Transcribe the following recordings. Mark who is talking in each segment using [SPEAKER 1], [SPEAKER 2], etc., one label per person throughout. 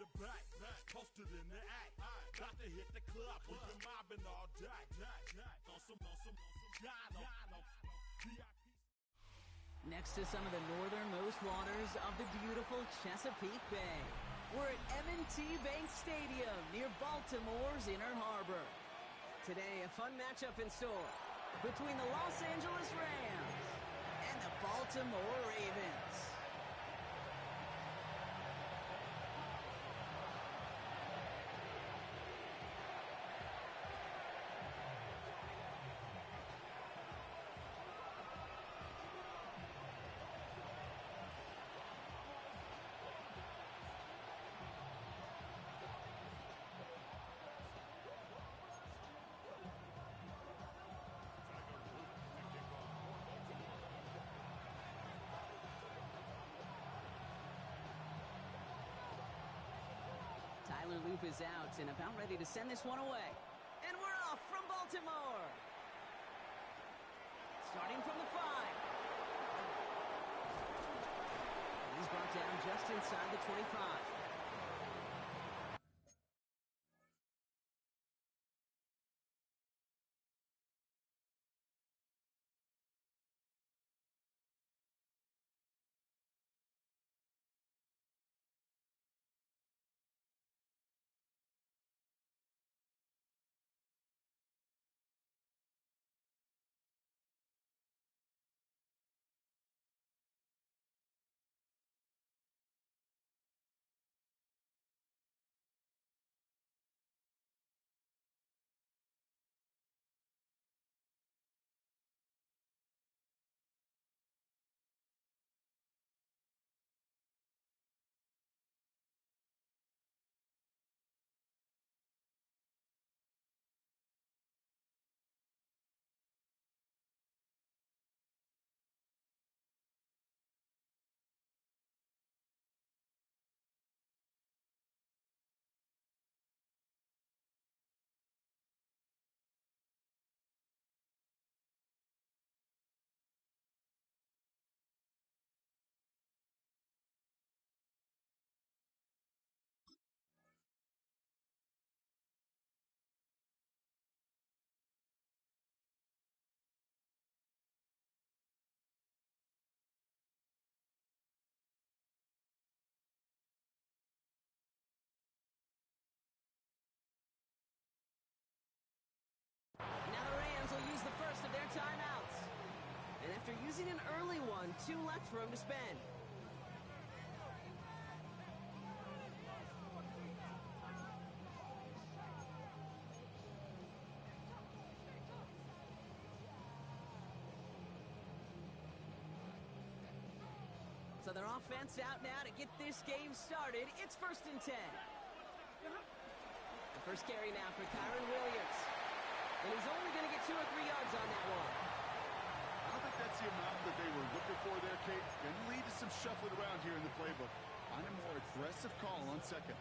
[SPEAKER 1] the back, posted in the act. Got to hit the club, we've been mobbing all day. On some Gino.
[SPEAKER 2] Next to some of the northernmost waters of the beautiful Chesapeake Bay, we're at M&T Bank Stadium near Baltimore's Inner Harbor. Today, a fun matchup in store between the Los Angeles Rams and the Baltimore Ravens. Tyler Loop is out and about ready to send this one away. And we're off from Baltimore. Starting from the 5. And he's brought down just inside the 25. Now the Rams will use the first of their timeouts. And after using an early one, 2 left for him to spend. So their offense out now to get this game started. It's 1st and 10. The first carry now for Kyron Williams. And he's only going to get 2 or 3 yards on that one.
[SPEAKER 3] I don't think that's the amount that they were looking for there, Kate. Going to lead to some shuffling around here in the playbook. Find a more aggressive call on second.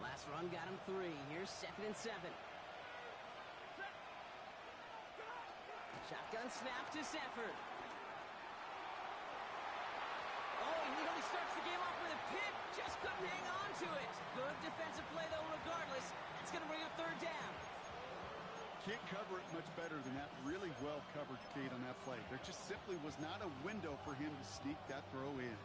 [SPEAKER 2] Last run got him 3. Here's 2nd and 7. Shotgun snap to Stafford. Oh, he nearly starts the game off with a pick. Just couldn't hang on to it. Good defensive play, though, regardless. That's going to bring up 3rd down.
[SPEAKER 3] Can't cover it much better than that. Really well covered, Kate, on that play. There just simply was not a window for him to sneak that throw in.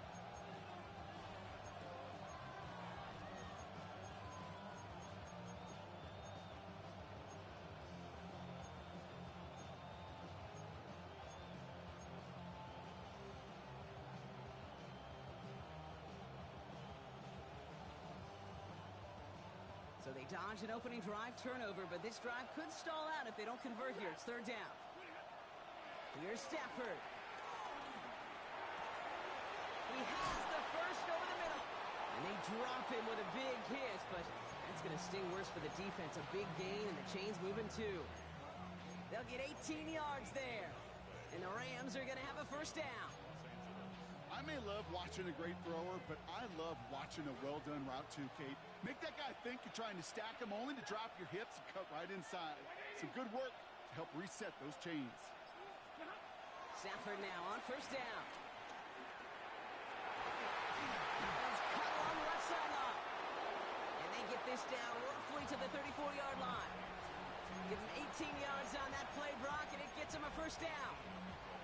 [SPEAKER 2] So they dodge an opening drive turnover, but this drive could stall out if they don't convert here. It's 3rd down. Here's Stafford. He has the first over the middle. And they drop him with a big hit, but that's going to sting worse for the defense. A big gain, and the chain's moving too. They'll get 18 yards there. And the Rams are going to have a 1st down.
[SPEAKER 3] I'm may love watching a great thrower, but I love watching a well-done route too, Kate. Make that guy think you're trying to stack him only to drop your hips and cut right inside. Some good work to help reset those chains.
[SPEAKER 2] Stafford now on first down. It's cut along the left sideline. And they get this down roughly to the 34-yard line. Give him 18 yards on that play, Brock, and it gets him a first down.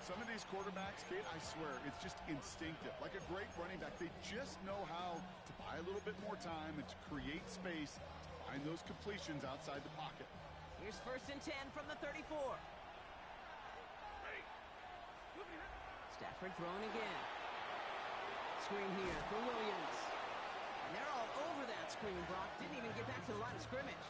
[SPEAKER 3] Some of these quarterbacks, Kate, I swear, it's just instinctive. Like a great running back, they just know how to buy a little bit more time and to create space to find those completions outside the pocket.
[SPEAKER 2] Here's first and 10 from the 34. Stafford throwing again. Screen here for Williams. And they're all over that screen, Brock. Didn't even get back to the line of scrimmage.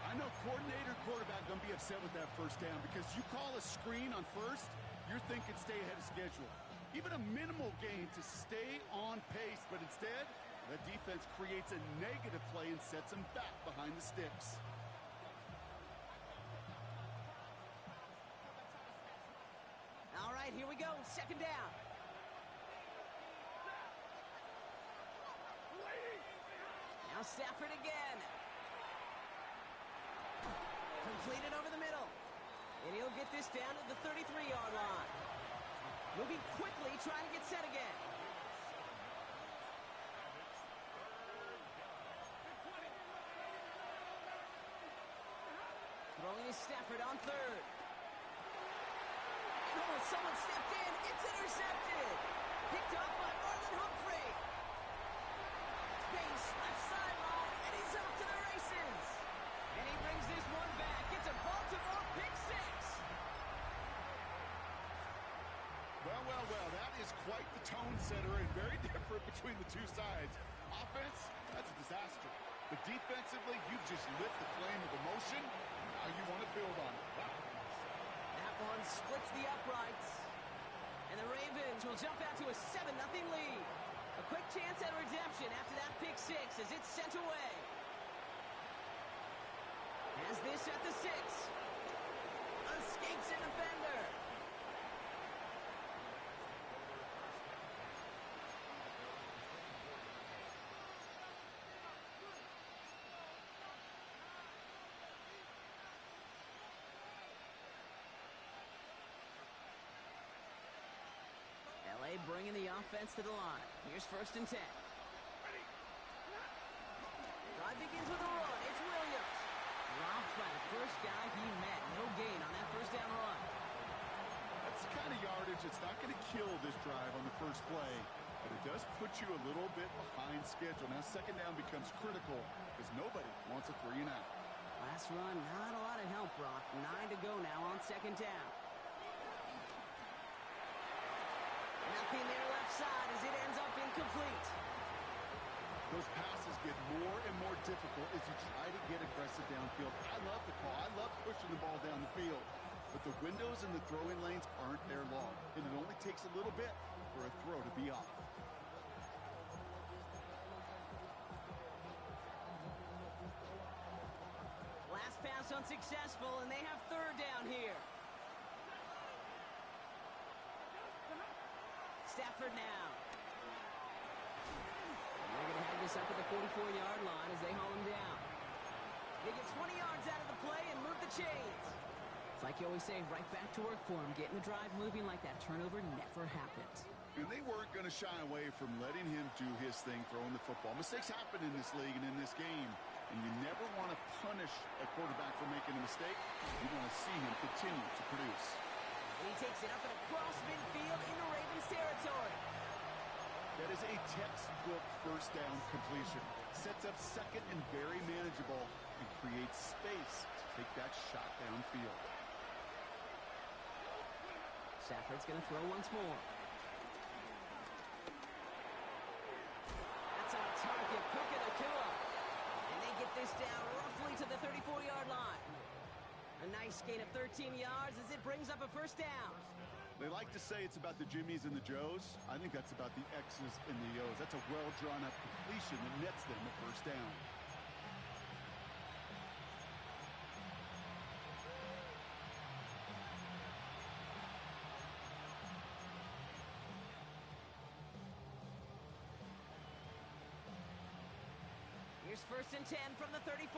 [SPEAKER 3] I know coordinator quarterback going to be upset with that first down because you call a screen on first, you're thinking stay ahead of schedule. Even a minimal gain to stay on pace, but instead, the defense creates a negative play and sets them back behind the sticks.
[SPEAKER 2] All right, here we go. Second down. Now Stafford again. Completed over the middle. And he'll get this down to the 33-yard line. Moving quickly, trying to get set again. Throwing is Stafford on third. Oh, someone stepped in. It's intercepted. Picked up by Marlon Humphrey. Space, left sideline, and he's off to the races. And he brings this one back. It's a Baltimore pick six.
[SPEAKER 3] Well, that is quite the tone setter and very different between the two sides. Offense, that's a disaster. But defensively, you've just lit the flame of emotion. Now you want to build on it. Wow.
[SPEAKER 2] That one splits the uprights. And the Ravens will jump out to a 7-0 lead. A quick chance at redemption after that pick six as it's sent away. Has this at the 6. Escapes a defender. LA bringing the offense to the line. Here's first and 10. Drive begins with a run. It's Williams. Dropped by the first guy he met. No gain on that first down run.
[SPEAKER 3] That's the kind of yardage that's not going to kill this drive on the first play, but it does put you a little bit behind schedule. Now second down becomes critical because nobody wants a 3 and out.
[SPEAKER 2] Last run, not a lot of help, Brock. 9 to go now on second down. Nothing there left side as it ends up incomplete.
[SPEAKER 3] Those passes get more and more difficult as you try to get aggressive downfield. I love the call. I love pushing the ball down the field. But the windows in the throwing lanes aren't there long. And it only takes a little bit for a throw to be off.
[SPEAKER 2] Last pass unsuccessful, and they have third down here. Stafford now. And they're going to have this up at the 44-yard line as they haul him down. They get 20 yards out of the play and move the chains. It's like you always say, right back to work for him. Getting the drive moving like that turnover never happened.
[SPEAKER 3] And they weren't going to shy away from letting him do his thing, throwing the football. Mistakes happen in this league and in this game. And you never want to punish a quarterback for making a mistake. You want to see him continue to produce.
[SPEAKER 2] And he takes it up and across midfield into Ravens territory.
[SPEAKER 3] That is a textbook first down completion. Sets up second and very manageable and creates space to take that shot downfield.
[SPEAKER 2] Stafford's going to throw once more. That's on target. Puka the killer. And they get this down roughly to the 34-yard line. A nice gain of 13 yards as it brings up a first down.
[SPEAKER 3] They like to say it's about the Jimmies and the Joes. I think that's about the X's and the O's. That's a well-drawn-up completion that nets them a first down.
[SPEAKER 2] Here's 1st and 10 from the 34.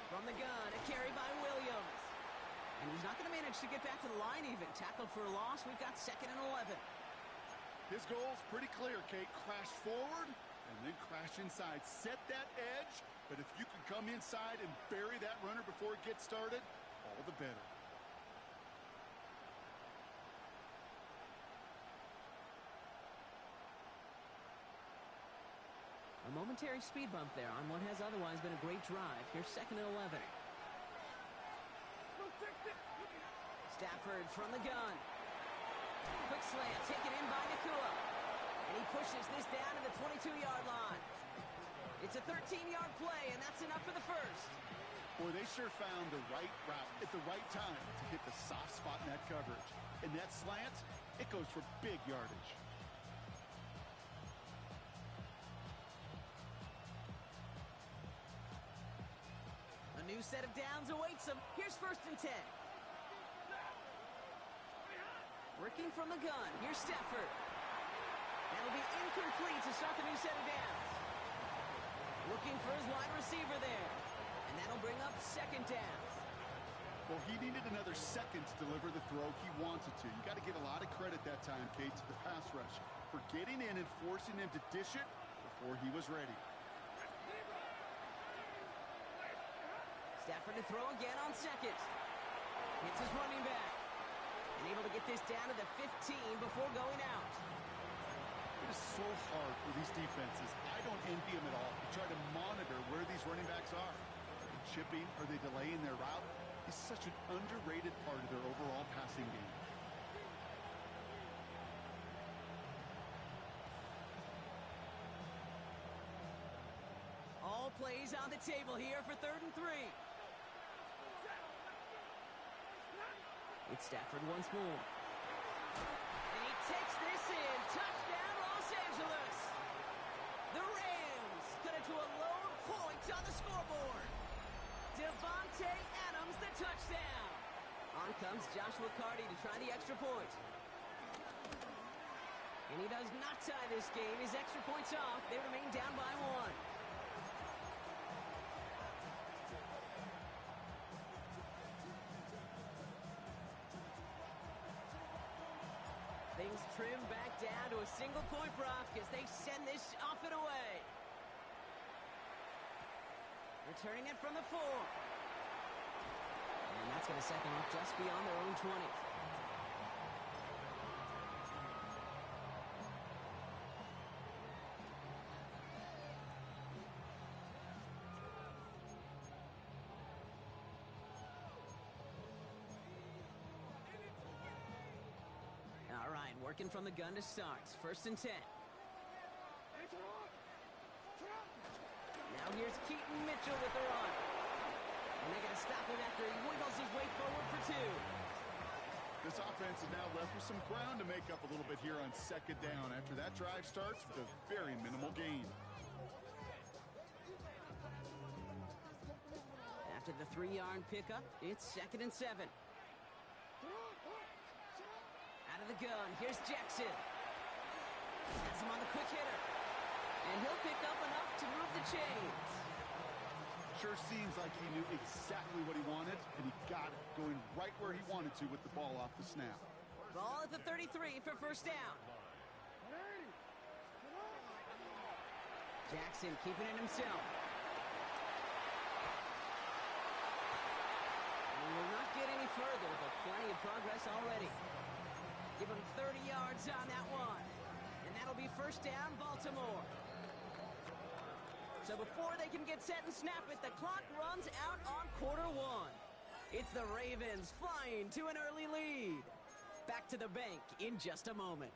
[SPEAKER 2] From the gun, a carry by Williams. And he's not going to manage to get back to the line even. Tackled for a loss. We've got 2nd and 11.
[SPEAKER 3] His goal's pretty clear, Kate. Crash forward and then crash inside. Set that edge, but if you can come inside and bury that runner before it gets started, all the better.
[SPEAKER 2] A momentary speed bump there on what has otherwise been a great drive. Here's 2nd and 11. Stafford from the gun. Quick slant, taken in by Nakua. And he pushes this down to the 22-yard line. It's a 13-yard play, and that's enough for the first.
[SPEAKER 3] Boy, they sure found the right route at the right time to hit the soft spot in that coverage. And that slant, it goes for big yardage.
[SPEAKER 2] A new set of downs awaits him. Here's 1st and 10. Working from the gun. Here's Stafford. That'll be incomplete to start the new set of downs. Looking for his wide receiver there. And that'll bring up 2nd down.
[SPEAKER 3] Well, he needed another second to deliver the throw he wanted to. You got to give a lot of credit that time, Kate, to the pass rush for getting in and forcing him to dish it before he was ready.
[SPEAKER 2] Stafford to throw again on 2nd. Hits his running back. And able to get this down to the 15 before going out.
[SPEAKER 3] It is so hard for these defenses. I don't envy them at all. To try to monitor where these running backs are. Are they chipping? Are they delaying their route? It's such an underrated part of their overall passing game.
[SPEAKER 2] All plays on the table here for 3rd and 3. It's Stafford once more. And he takes this in. Touchdown, Los Angeles. The Rams cut it to a lone point on the scoreboard. Devontae Adams, the touchdown. On comes Joshua Carty to try the extra point. And he does not tie this game. His extra point's off. They remain down by 1. Things trim back down to a single-point Brock as they send this off and away. Returning it from the 4. And that's going to set them up just beyond their own 20. All right, working from the gun to start. 1st and 10. Now here's Keaton Mitchell with the run. And they're going to stop him after he wiggles his way forward for 2.
[SPEAKER 3] This offense is now left with some ground to make up a little bit here on 2nd down after that drive starts with a very minimal gain.
[SPEAKER 2] After the 3-yard pickup, it's 2nd and 7. Out of the gun, here's Jackson. Has him on the quick hitter. And he'll pick up enough to move the chains.
[SPEAKER 3] Sure seems like he knew exactly what he wanted, and he got it, going right where he wanted to with the ball off the snap.
[SPEAKER 2] Ball at the 33 for 1st down. Jackson keeping it himself. We will not get any further, but plenty of progress already. Give him 30 yards on that one. And that'll be 1st down, Baltimore. So before they can get set and snap it, the clock runs out on quarter 1. It's the Ravens flying to an early lead. Back to the bank in just a moment.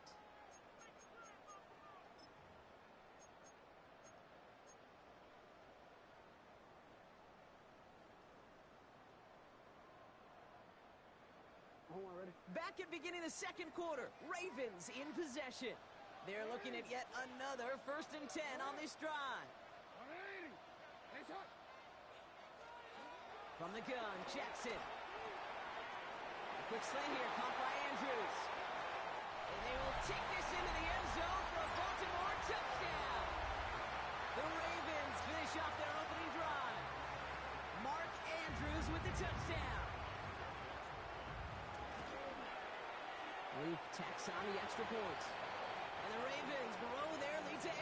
[SPEAKER 2] Back at beginning the 2nd quarter, Ravens in possession. They're looking at yet another 1st and 10 on this drive. From the gun, Jackson. A quick slant here, caught by Andrews. And they will take this into the end zone for a Baltimore with the touchdown. Luke tacks on the extra point. And the Ravens grow their lead to 8.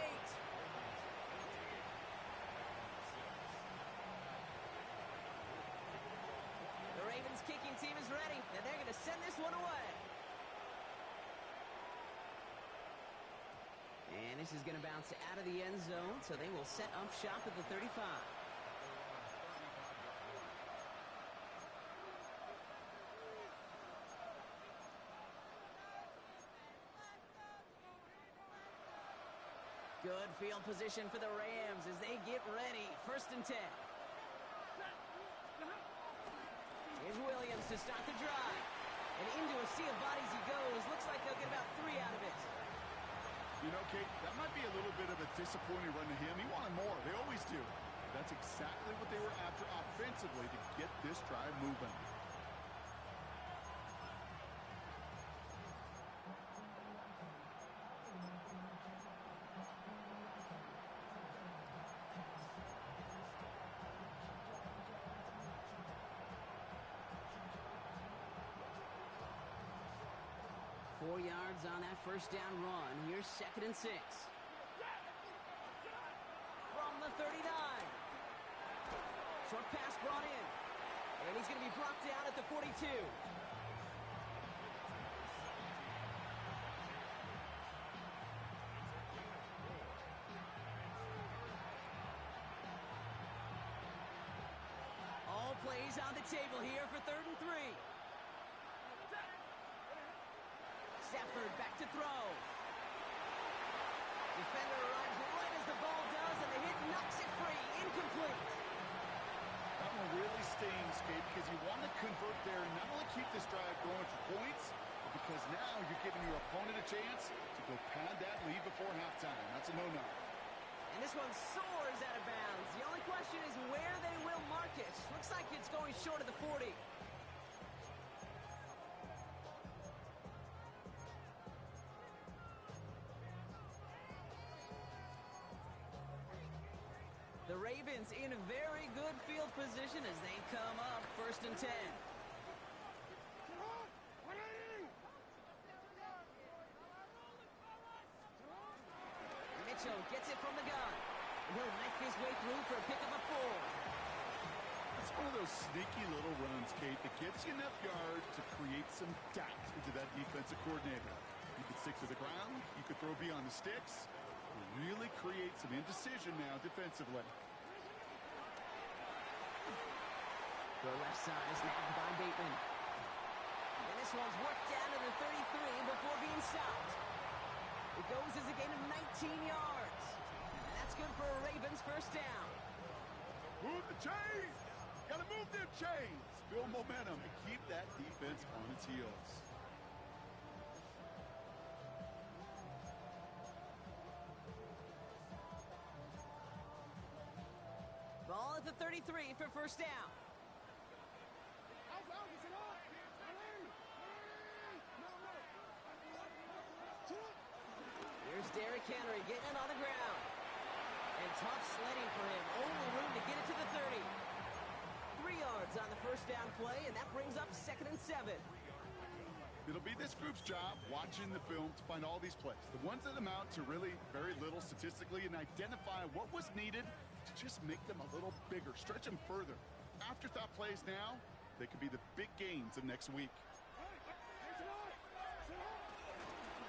[SPEAKER 2] The Ravens kicking team is ready, and they're going to send this one away. And this is going to bounce out of the end zone, so they will set up shop at the 35. Good field position for the Rams as they get ready. 1st and 10. Here's Williams to start the drive. And into a sea of bodies he goes. Looks like they'll get about 3 out of it.
[SPEAKER 3] You know, Kate, that might be a little bit of a disappointing run to him. He wanted more. They always do. That's exactly what they were after offensively to get this drive moving.
[SPEAKER 2] Four yards on that first down run. Here's 2nd and 6. From the 39. Short pass brought in. And he's going to be brought down at the 42. All plays on the table here for 3rd and 3. Stafford back to throw. Defender arrives right as the ball does, and the hit knocks it free. Incomplete.
[SPEAKER 3] That one really stings, Kate, because you want to convert there and not only keep this drive going for points, but because now you're giving your opponent a chance to go pad that lead before halftime. That's a no-no.
[SPEAKER 2] And this one soars out of bounds. The only question is where they will mark it. Looks like it's going short of the 40. The Ravens in a very good field position as they come up 1st and 10. Mitchell gets it from the gun. And he'll knife his way through for a pick of a 4.
[SPEAKER 3] It's one of those sneaky little runs, Kate, that gets you enough yards to create some doubt into that defensive coordinator. You could stick to the ground. You could throw beyond the sticks. Really create some indecision now defensively.
[SPEAKER 2] The left side is nabbed by Bateman. And this one's worked down to the 33 before being stopped. It goes as a gain of 19 yards. And that's good for a Ravens 1st down.
[SPEAKER 3] Move the chains! Gotta move them chains! Build momentum and keep that defense on its heels.
[SPEAKER 2] Ball at the 33 for 1st down. Here's Derrick Henry getting it on the ground. And tough sledding for him. Only room to get it to the 30. 3 yards on the 1st down play, and that brings up 2nd and 7.
[SPEAKER 3] It'll be this group's job watching the film to find all these plays. The ones that amount to really very little statistically and identify what was needed to just make them a little bigger, stretch them further. Afterthought plays now, they could be the big gains of next week.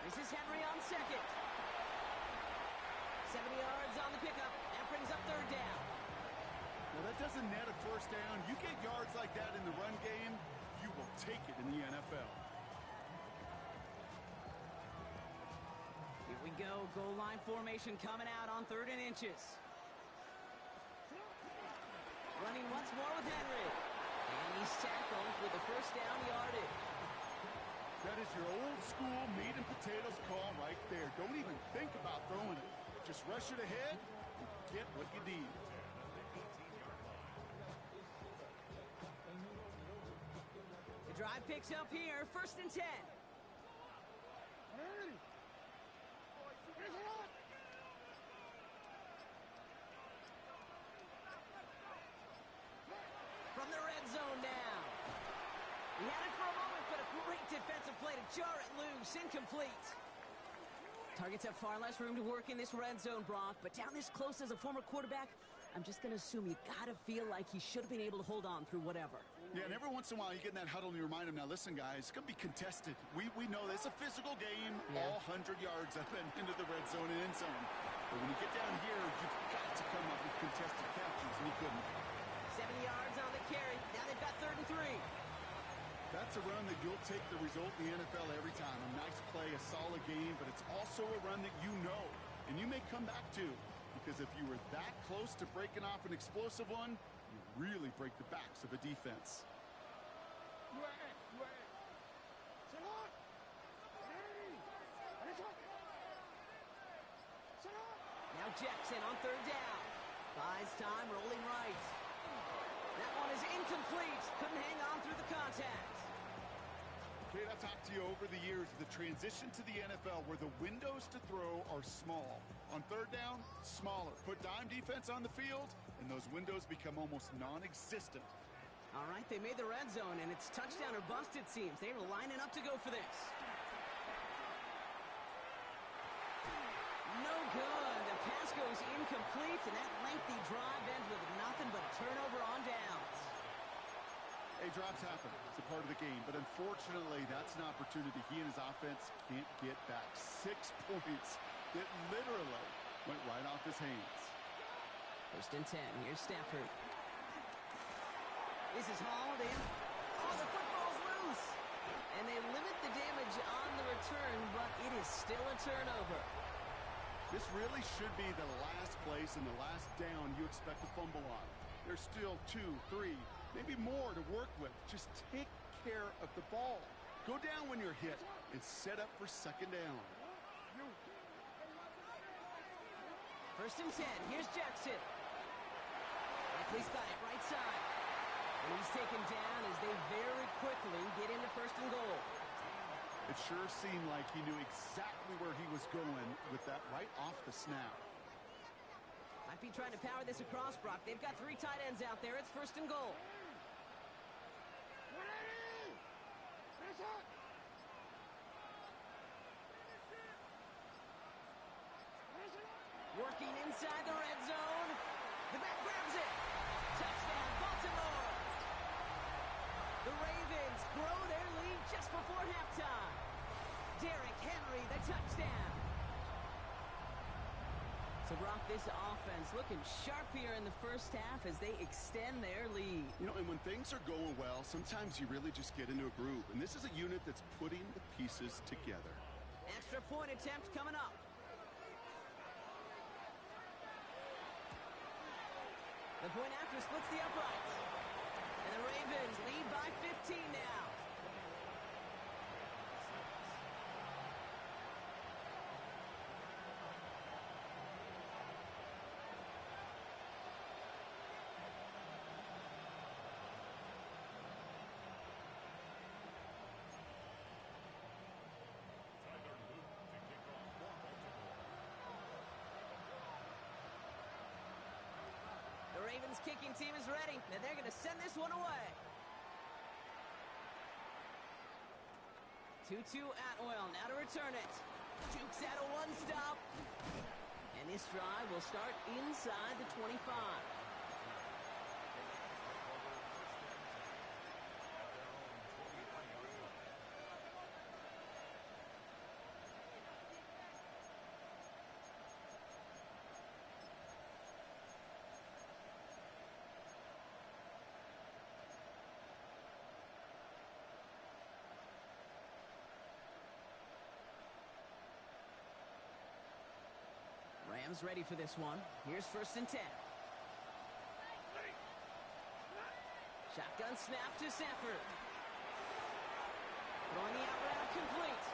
[SPEAKER 2] This is Henry on 2nd. 70 yards on the pickup. That brings up 3rd down.
[SPEAKER 3] Now that doesn't net a 1st down. You get yards like that in the run game, you will take it in the NFL.
[SPEAKER 2] Here we go. Goal line formation coming out on 3rd and inches. Running once more with Henry. And he's tackled with the 1st down yardage.
[SPEAKER 3] That is your old school meat and potatoes call right there. Don't even think about throwing it. Just rush it ahead and get what you need.
[SPEAKER 2] The drive picks up here, 1st and 10. From the red zone, pass incomplete. Targets have far less room to work in this red zone, Brock, but down this close as a former quarterback, I'm just going to assume you got to feel like he should have been able to hold on through whatever.
[SPEAKER 3] Yeah, and every once in a while you get in that huddle and you remind him, now listen, guys, it's going to be contested. We know this is a physical game, all 100 yards up and into the red zone and end zone. But when you get down here, you've got to come up with contested captures, and he couldn't.
[SPEAKER 2] 7 yards on the carry. Now they've got 3rd and 3.
[SPEAKER 3] That's a run that you'll take the result in the NFL every time. A nice play, a solid game, but it's also a run that you know, and you may come back to, because if you were that close to breaking off an explosive one, you really break the backs of a defense.
[SPEAKER 2] Now Jackson on 3rd down. Buys time, rolling right. That one is incomplete. Couldn't hang on through the contact.
[SPEAKER 3] Kate, I've talked to you over the years of the transition to the NFL where the windows to throw are small. On 3rd down, smaller. Put dime defense on the field, and those windows become almost non-existent.
[SPEAKER 2] All right, they made the red zone, and it's touchdown or bust, it seems. They were lining up to go for this. No good. The pass goes incomplete, and that lengthy drive ends with nothing but a turnover on downs.
[SPEAKER 3] Hey, drops happen. It's a part of the game. But unfortunately, that's an opportunity he and his offense can't get back. 6 points that literally went right off his hands.
[SPEAKER 2] 1st and 10. Here's Stafford. This is hauled in. Oh, the football's loose. And they limit the damage on the return, but it is still a turnover.
[SPEAKER 3] This really should be the last place and the last down you expect to fumble on. There's still 2, 3, maybe more to work with. Just take care of the ball. Go down when you're hit and set up for 2nd down.
[SPEAKER 2] 1st and 10. Here's Jackson. He's got it right side. And he's taken down as they very quickly get into 1st and goal.
[SPEAKER 3] It sure seemed like he knew exactly where he was going with that right off the snap.
[SPEAKER 2] Might be trying to power this across, Brock. They've got 3 tight ends out there. It's 1st and goal. Working inside the red zone. The back grabs it. Touchdown, Baltimore. The Ravens grow their lead just before halftime. Derrick Henry, the touchdown. So, Brock, this offense looking sharp here in the 1st half as they extend their lead.
[SPEAKER 3] You know, and when things are going well, sometimes you really just get into a groove. And this is a unit that's putting the pieces together.
[SPEAKER 2] Extra point attempt coming up. The point after splits the uprights. And the Ravens lead by 15 now. The Ravens kicking team is ready, and they're going to send this one away. 2-2 Atwell, now to return it. Jukes out a one-stop. And this drive will start inside the 25. Rams ready for this one. Here's 1st and 10. Shotgun snap to Stafford. Throwing the out route complete.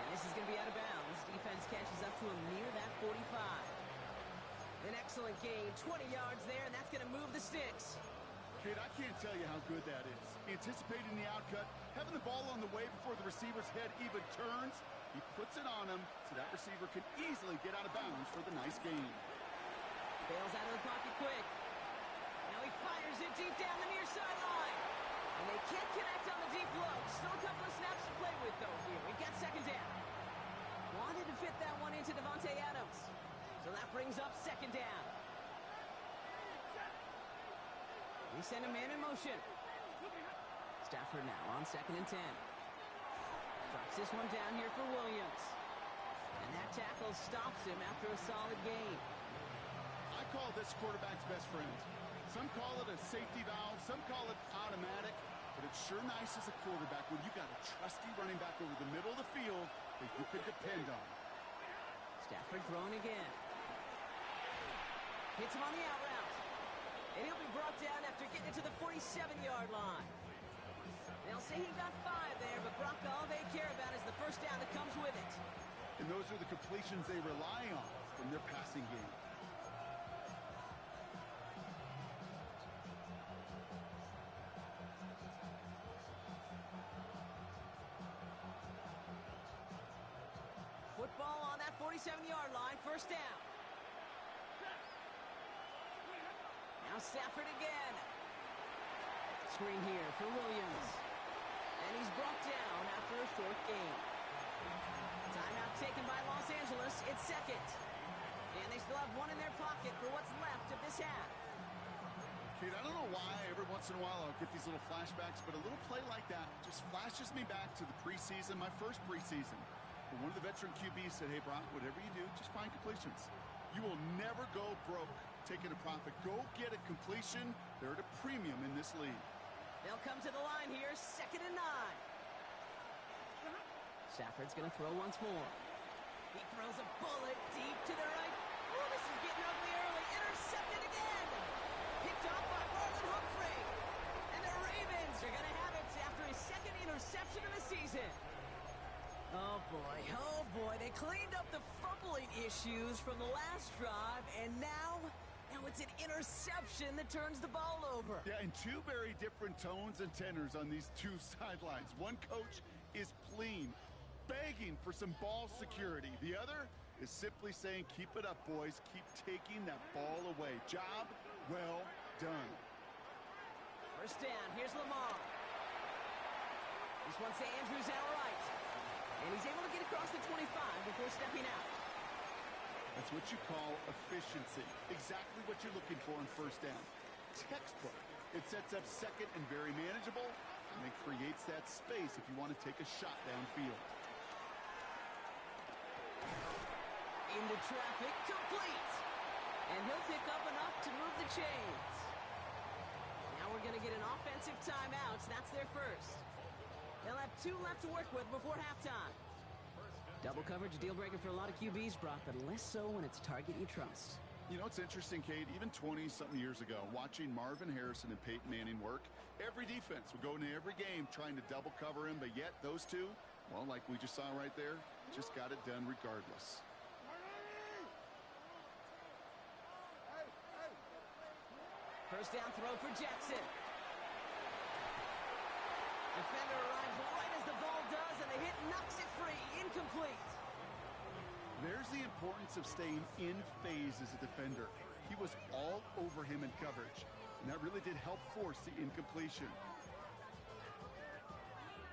[SPEAKER 2] And this is going to be out of bounds. Defense catches up to him near that 45. An excellent gain. 20 yards there, and that's going to move the sticks.
[SPEAKER 3] Kid, I can't tell you how good that is. Anticipating the outcut, having the ball on the way before the receiver's head even turns. He puts it on him so that receiver can easily get out of bounds for the nice gain.
[SPEAKER 2] Bails out of the pocket quick. Now he fires it deep down the near sideline. And they can't connect on the deep low. Still a couple of snaps to play with, though, here. We've got second down. Wanted to fit that one into Devontae Adams. So that brings up second down. We send a man in motion. Stafford now on 2nd and 10. Drops this one down here for Williams. And that tackle stops him after a solid gain.
[SPEAKER 3] I call this quarterback's best friend. Some call it a safety valve, some call it automatic, but it's sure nice as a quarterback when you got a trusty running back over the middle of the field that you can depend on.
[SPEAKER 2] Stafford throwing again. Hits him on the out route. And he'll be brought down after getting it to the 47-yard line. They'll say he got 5 there, but Brock, all they care about is the first down that comes with it.
[SPEAKER 3] And those are the completions they rely on from their passing game.
[SPEAKER 2] Football on that 47-yard line, first down. Now Stafford again. Screen here for Williams. And he's brought down after a short gain. Timeout taken by Los Angeles. It's second. And they still have one in their pocket for what's left of this half.
[SPEAKER 3] Kate, I don't know why every once in a while I'll get these little flashbacks, but a little play like that just flashes me back to the preseason, my first preseason. But one of the veteran QBs said, hey, Brock, whatever you do, just find completions. You will never go broke taking a profit. Go get a completion. They're at a premium in this league.
[SPEAKER 2] They'll come to the line here, 2nd and 9. Stafford's going to throw once more. He throws a bullet deep to the right. Oh, this is getting ugly early. Intercepted again. Picked off by Marlon Humphrey. And the Ravens are going to have it after his second interception of the season. Oh, boy. They cleaned up the fumbling issues from the last drive, and now it's an interception that turns the ball over.
[SPEAKER 3] Yeah, and two very different tones and tenors on these two sidelines. One coach is pleading, begging for some ball security. The other is simply saying, keep it up, boys. Keep taking that ball away. Job well done.
[SPEAKER 2] First down. Here's Lamar. This one's to Andrews out right. And he's able to get across the 25 before stepping out.
[SPEAKER 3] That's what you call efficiency. Exactly what you're looking for on first down. Textbook. It sets up second and very manageable, and it creates that space if you want to take a shot downfield.
[SPEAKER 2] Into traffic, complete. And he'll pick up enough to move the chains. Now we're going to get an offensive timeout. That's their first. They'll have 2 left to work with before halftime. Double coverage, a deal breaker for a lot of QBs, Brock, but less so when it's a target you trust.
[SPEAKER 3] You know, it's interesting, Kate, even 20-something years ago, watching Marvin Harrison and Peyton Manning work, every defense would go into every game trying to double cover him, but yet those two, well, like we just saw right there, just got it done regardless.
[SPEAKER 2] First down throw for Jackson. Defender arrives right as the ball does, and the hit knocks it free. Incomplete.
[SPEAKER 3] There's the importance of staying in phase as a defender. He was all over him in coverage, and that really did help force the incompletion.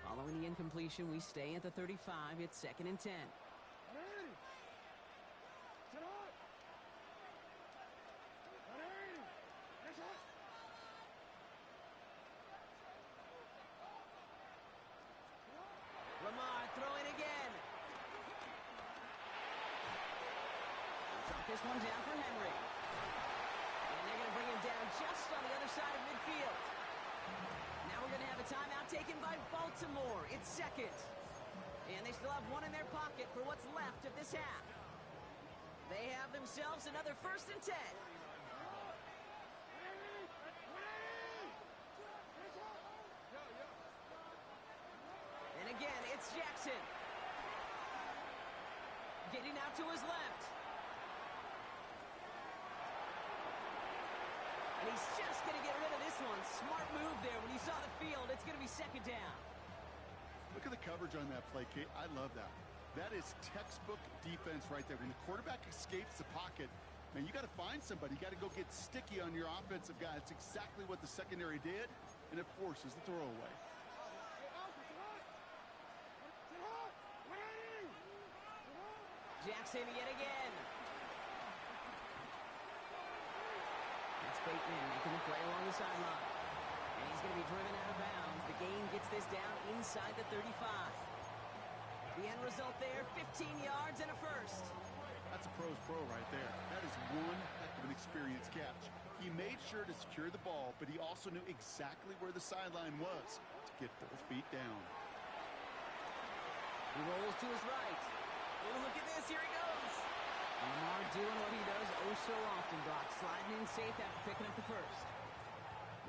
[SPEAKER 2] Following the incompletion, we stay at the 35. It's 2nd and 10. Lamar throwing again. Drop this one down for Henry. And they're going to bring him down just on the other side of midfield. Now we're going to have a timeout taken by Baltimore. It's second. And they still have one in their pocket for what's left of this half. They have themselves another 1st and 10. And again, it's Jackson. Getting out to his left. And he's just going to get rid of this one. Smart move there. When you saw the field, it's going to be 2nd down.
[SPEAKER 3] Look at the coverage on that play, Kate. I love that. That is textbook defense right there. When the quarterback escapes the pocket, man, you got to find somebody. You got to go get sticky on your offensive guy. It's exactly what the secondary did. and it forces the throwaway.
[SPEAKER 2] Jackson yet again. That's Bateman making the play along the sideline. And he's going to be driven out of bounds. The gain gets this down inside the 35. The end result there, 15 yards and a first.
[SPEAKER 3] That's a pro's pro right there. That is one heck of an experienced catch. He made sure to secure the ball, but he also knew exactly where the sideline was to get both feet down.
[SPEAKER 2] He rolls to his right. Oh, look at this. Here he goes. And Lamar doing what he does oh so often, Brock. Sliding in safe after picking up the first.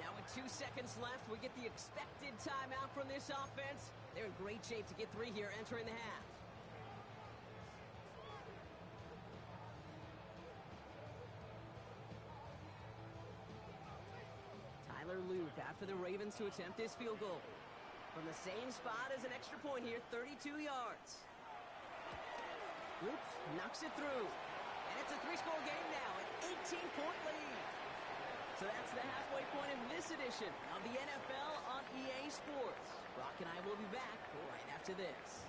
[SPEAKER 2] Now with 2 seconds left, we get the expected timeout from this offense. They're in great shape to get 3 here entering the half. Tyler Loop out for the Ravens to attempt this field goal. From the same spot as an extra point here, 32 yards. Loop knocks it through. And it's a 3-score game now, an 18-point lead. So that's the halfway point of this edition of the NFL on EA Sports. Brock and I will be back right after this.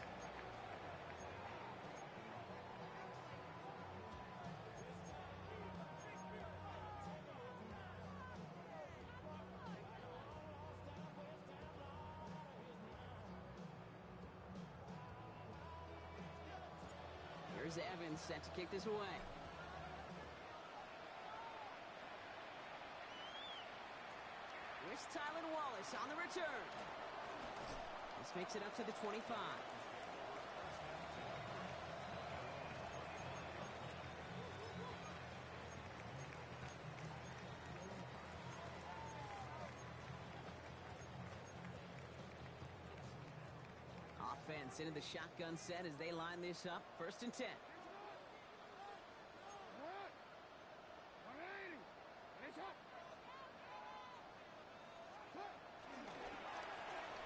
[SPEAKER 2] Here's Evans set to kick this away. Here's Tylan Wallace on the return. This makes it up to the 25. Offense into the shotgun set as they line this up. 1st and 10.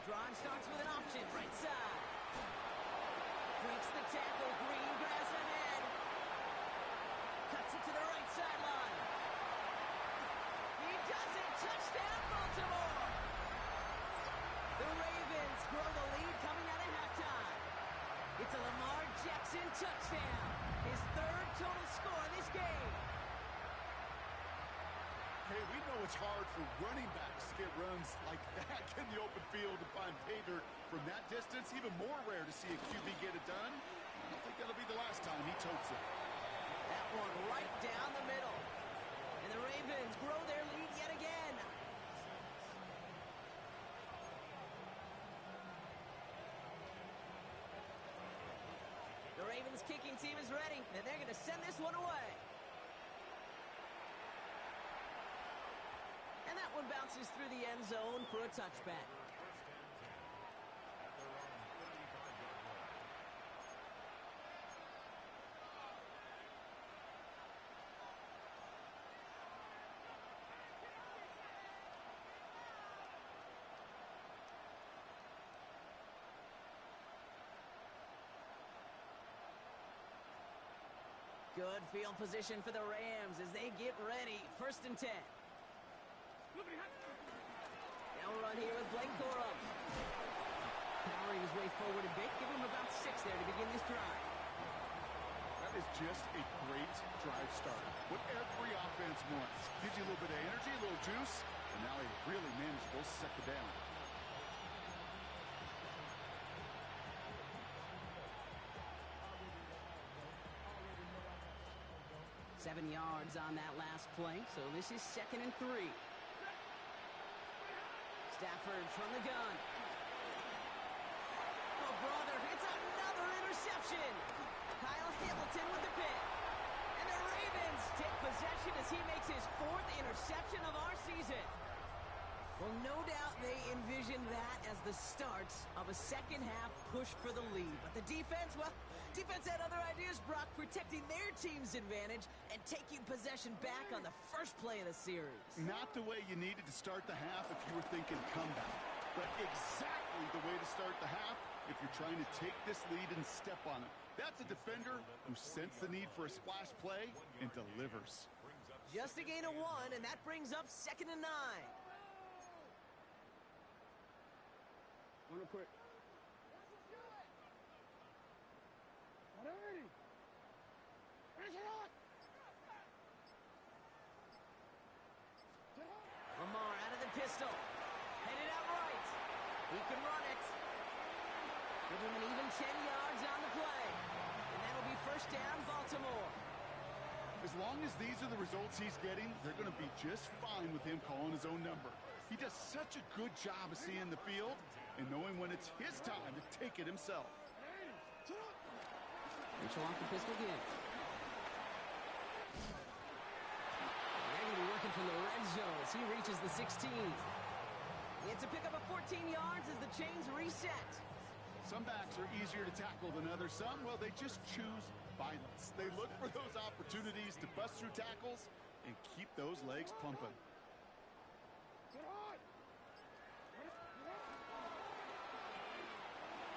[SPEAKER 2] Drawn starts with an option, right side. Breaks the tackle, Green grabs it in. Cuts it to the right sideline. He does it, touchdown Baltimore! The Ravens grow the lead coming out of halftime. It's a Lamar Jackson touchdown. His 3rd total score in this game.
[SPEAKER 3] Hey, we know it's hard for running backs to get runs like that in the open field to find pay dirt from that distance. Even more rare to see a QB get it done. I don't think that'll be the last time he totes it.
[SPEAKER 2] That one right down the middle. And the Ravens grow their lead yet again. The Ravens kicking team is ready, and they're going to send this one away. And that one bounces through the end zone for a touchback. Good field position for the Rams as they get ready. 1st and 10. Now run here with Blake Corum. Powering his way forward a bit. Give him about 6 there to begin this drive.
[SPEAKER 3] That is just a great drive start. What every offense wants. Gives you a little bit of energy, a little juice, and now a really manageable 2nd down.
[SPEAKER 2] Seven yards on that last play, so this is 2nd and 3. Stafford from the gun. Oh, brother, it's another interception. Kyle Hamilton with the pick. And the Ravens take possession as he makes his 4th interception of our season. Well, no doubt they envisioned that as the start of a second-half push for the lead. But the defense, well, defense had other ideas, Brock, protecting their team's advantage and taking possession back on the first play of the series.
[SPEAKER 3] Not the way you needed to start the half if you were thinking comeback, but exactly the way to start the half if you're trying to take this lead and step on it. That's a defender who sensed the need for a splash play and delivers.
[SPEAKER 2] Just a gain of 1, and that brings up 2nd and 9.
[SPEAKER 4] Wanna put...
[SPEAKER 2] Lamar out of the pistol. Headed out right. He can run it. Give him an even 10 yards on the play. And that'll be first down, Baltimore.
[SPEAKER 3] As long as these are the results he's getting, they're going to be just fine with him calling his own number. He does such a good job of seeing the field and knowing when it's his time to take it himself.
[SPEAKER 2] Mitchell off the pistol again. They're going to be working from the red zone as he reaches the 16. It's a pickup of 14 yards as the chains reset.
[SPEAKER 3] Some backs are easier to tackle than others. Some, well, they just choose violence. They look for those opportunities to bust through tackles and keep those legs pumping.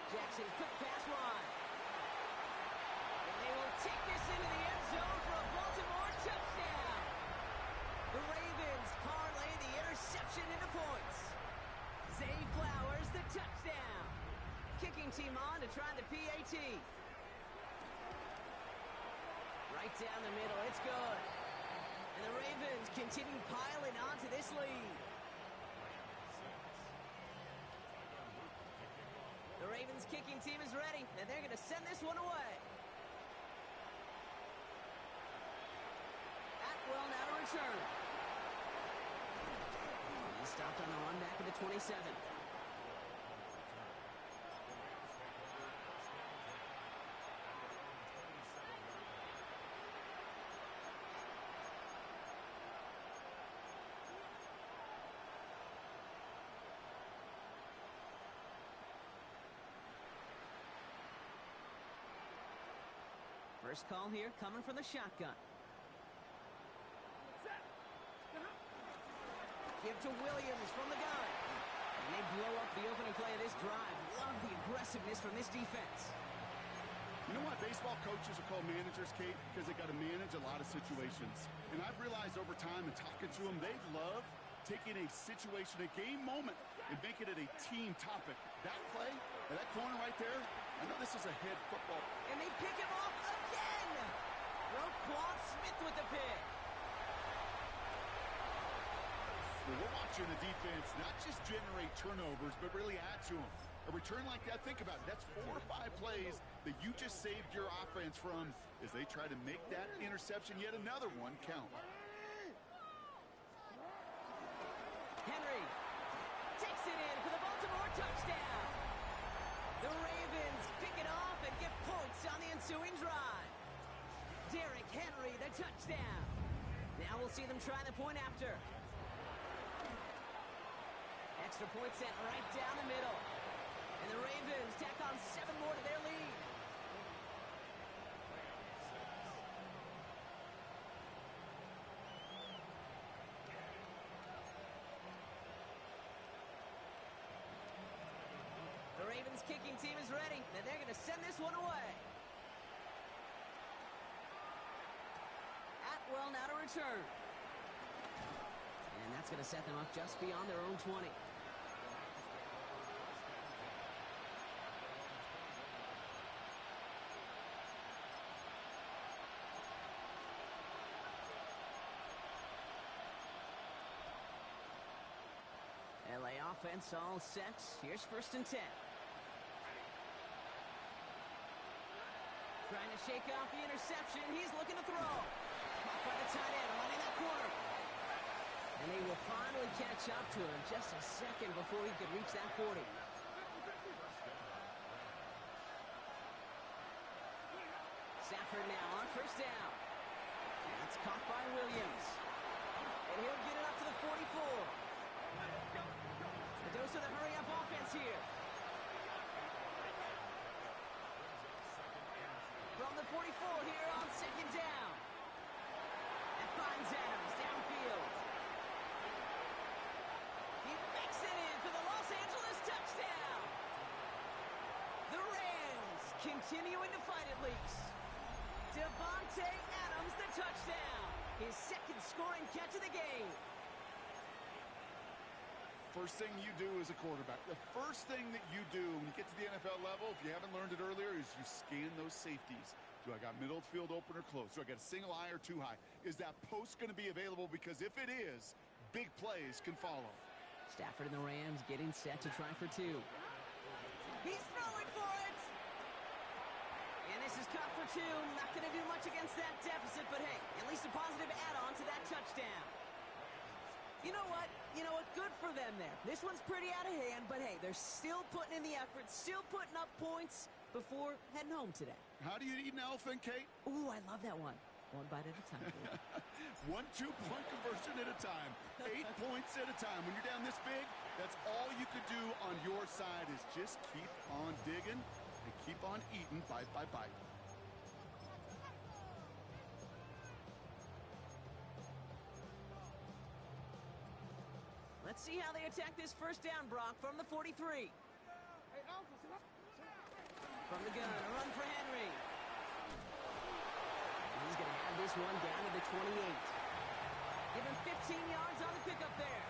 [SPEAKER 2] Jackson, quick pass wide. And they will take this into the end zone for a Baltimore touchdown. The Ravens parlay the interception into points. Zay Flowers, the touchdown. Kicking team on to try the PAT. Right down the middle, it's good. And the Ravens continue piling onto this lead. The Ravens kicking team is ready, and they're going to send this one away. Atwell now to return. He stopped on the run back at the 27. First call here coming from the shotgun. Give to Williams from the gun. And they blow up the opening play of this drive. Love the aggressiveness from this defense.
[SPEAKER 3] You know why baseball coaches are called managers, Kate? Because they got to manage a lot of situations. And I've realized over time in talking to them, they love taking a situation, a game moment, and making it a team topic. That play, and that corner right there, I know this is a head football.
[SPEAKER 2] And they pick him off again. Roquan Smith with the pick.
[SPEAKER 3] Well, we're watching the defense not just generate turnovers, but really add to them. A return like that, think about it. That's 4 or 5 plays that you just saved your offense from as they try to make that interception, yet another one, count.
[SPEAKER 2] Henry takes it in for the Baltimore touchdown. The Ravens pick it off and get points on the ensuing drive. Derrick Henry, the touchdown. Now we'll see them try the point after. Extra point set right down the middle. And the Ravens tack on 7 more to their lead. The Ravens kicking team is ready, and they're going to send this one away. Atwell now to return. And that's going to set them up just beyond their own 20. LA offense all set. Here's 1st and 10. Trying to shake off the interception. He's looking to throw. Caught by the tight end, running that corner. And they will finally catch up to him just a second before he could reach that 40. Stafford now on 1st down. That's caught by Williams. And he'll get it up to the 44. A dose of the hurry-up offense here. From the 44 here on 2nd down. And finds Adams downfield. He makes it in for the Los Angeles touchdown. The Rams continuing to fight at least. Devontae Adams the touchdown. His 2nd scoring catch of the game.
[SPEAKER 3] first thing you do as a quarterback, the first thing that you do when you get to the NFL level, if you haven't learned it earlier, is you scan those safeties. Do I got middle of the field open or close? Do I got a single high or two high? Is that post going to be available? Because if it is, big plays can follow.
[SPEAKER 2] Stafford and the Rams getting set to try for two. He's throwing for it! And this is caught for two. Not going to do much against that deficit, but hey, at least a positive add-on to that touchdown. You know what? Good for them there. This one's pretty out of hand, but hey, they're still putting in the effort, still putting up points before heading home today.
[SPEAKER 3] How do you eat an elephant, Kate?
[SPEAKER 2] Ooh, I love that one. One bite at a time.
[SPEAKER 3] 1 2-point conversion at a time. 8 points at a time. When you're down this big, that's all you could do on your side is just keep on digging and keep on eating bite by bite.
[SPEAKER 2] Let's see how they attack this first down, Brock, from the 43. From the gun, a run for Henry. He's going to have this one down to the 28. Give him 15 yards on the pickup there.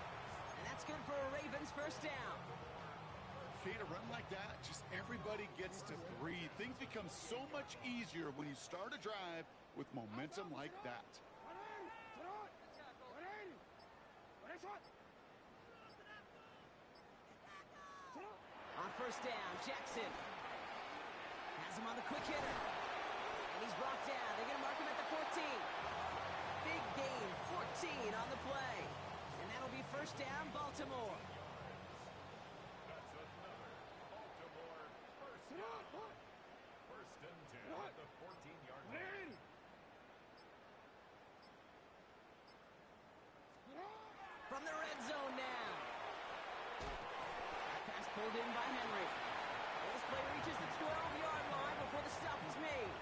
[SPEAKER 2] And that's good for a Ravens first down.
[SPEAKER 3] Kate, a run like that, just everybody gets to breathe. Things become so much easier when you start a drive with momentum like that.
[SPEAKER 2] On first down, Jackson has him on the quick hitter. And he's brought down. They're going to mark him at the 14. Big gain, 14 on the play. And that'll be first down, Baltimore.
[SPEAKER 1] That's another Baltimore first down. First and 10 at the 14-yard line.
[SPEAKER 2] From the red zone now. Pass pulled in by Henry. This play reaches the 12-yard line before the stop is made.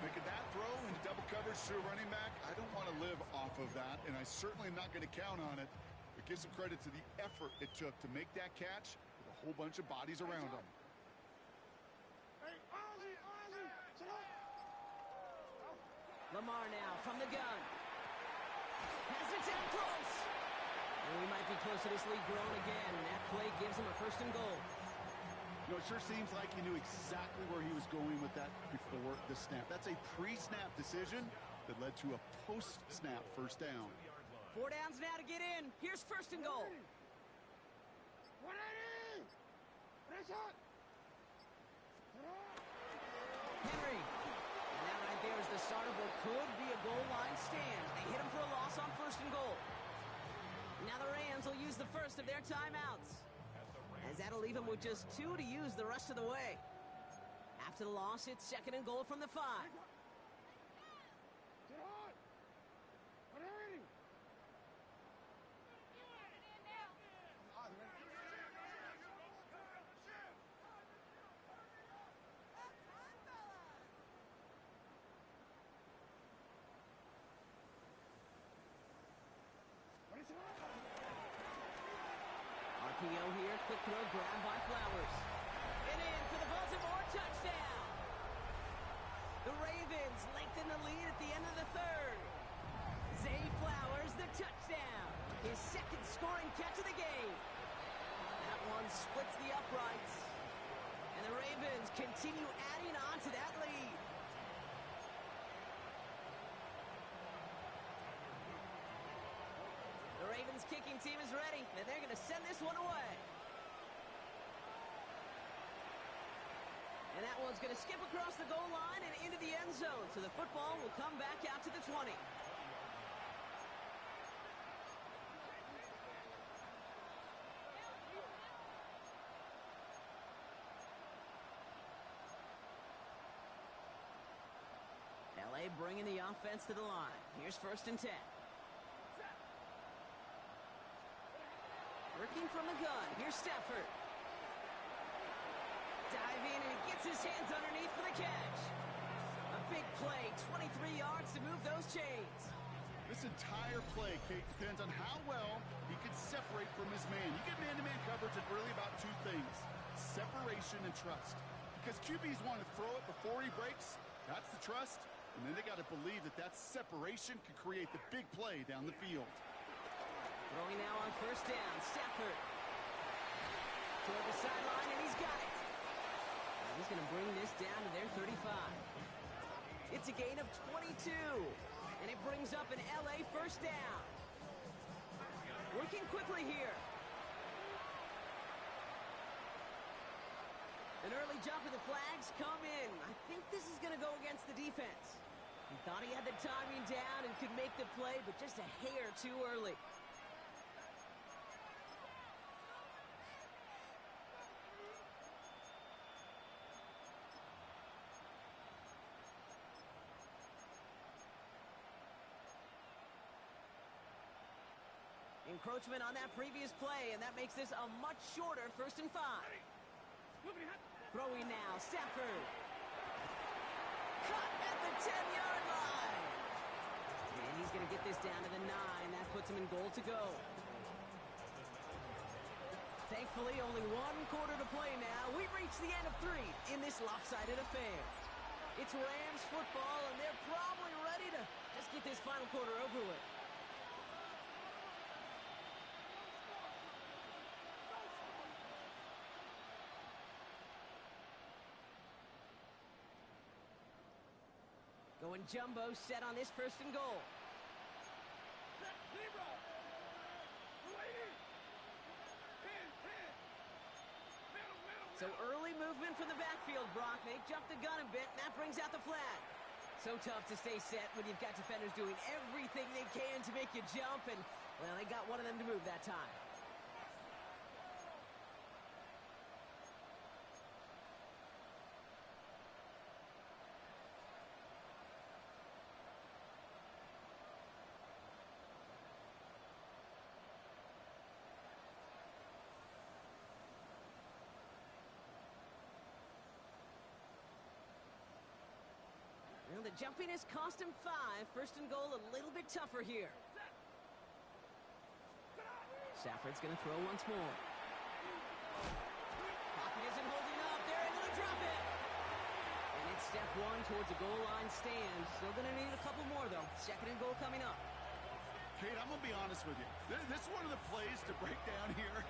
[SPEAKER 3] Making that throw into double coverage to a running back, I don't want to live off of that, and I certainly am not going to count on it. But give some credit to the effort it took to make that catch with a whole bunch of bodies around him.
[SPEAKER 2] Lamar now from the gun. Has it down close. And we might be close to this league growing again. That play gives him a first and goal.
[SPEAKER 3] You know, it sure seems like he knew exactly where he was going with that before the snap. That's a pre-snap decision that led to a post-snap first down.
[SPEAKER 2] 4 downs now to get in. Here's first and goal. Henry. And that right there is the start of what could be a goal line stand. They hit him for a loss on first and goal. Now the Rams will use the first of their timeouts, as that'll leave them with just 2 to use the rest of the way. After the loss, it's second and goal from the 5. RPO here, quick throw, grabbed by Flowers. And in for the Baltimore touchdown. The Ravens lengthen the lead at the end of the third. Zay Flowers, the touchdown. His second scoring catch of the game. That one splits the uprights. And the Ravens continue adding on to that lead. The Ravens kicking team is ready, and they're going to send this one away. And that one's going to skip across the goal line and into the end zone, so the football will come back out to the 20. LA bringing the offense to the line. Here's first and 10. Working from the gun. Here's Stafford. Dive in, and he gets his hands underneath for the catch. A big play, 23 yards to move those chains.
[SPEAKER 3] This entire play, Kate, depends on how well he can separate from his man. You get man-to-man coverage, it's really about 2 things: separation and trust. Because QBs want to throw it before he breaks. That's the trust. And then they got to believe that that separation can create the big play down the field.
[SPEAKER 2] Throwing now on first down. Stafford. Toward the sideline, and he's got it. And he's going to bring this down to their 35. It's a gain of 22. And it brings up an LA first down. Working quickly here. An early jump of the flags come in. I think this is going to go against the defense. He thought he had the timing down and could make the play, but just a hair too early. Encroachment on that previous play, and that makes this a much shorter 1st and 5. Throwing now, Stafford. Cut at the 10-yard line. And he's going to get this down to the 9. That puts him in goal to go. Thankfully, only 1 quarter to play now. We've reached the end of 3 in this lopsided affair. It's Rams football, and they're probably ready to just get this final quarter over with. Going jumbo set on this 1st and goal. So early movement from the backfield, Brock. They jumped the gun a bit, and that brings out the flag. So tough to stay set when you've got defenders doing everything they can to make you jump, and, well, they got one of them to move that time. Well, the jumping has cost him 5. 1st and goal, a little bit tougher here. Stafford's going to throw once more. Pocket isn't holding up. They're able to drop it. And it's step 1 towards a goal line stand. Still going to need a couple more, though. 2nd and goal coming up.
[SPEAKER 3] Kate, I'm going to be honest with you. This is one of the plays to break down here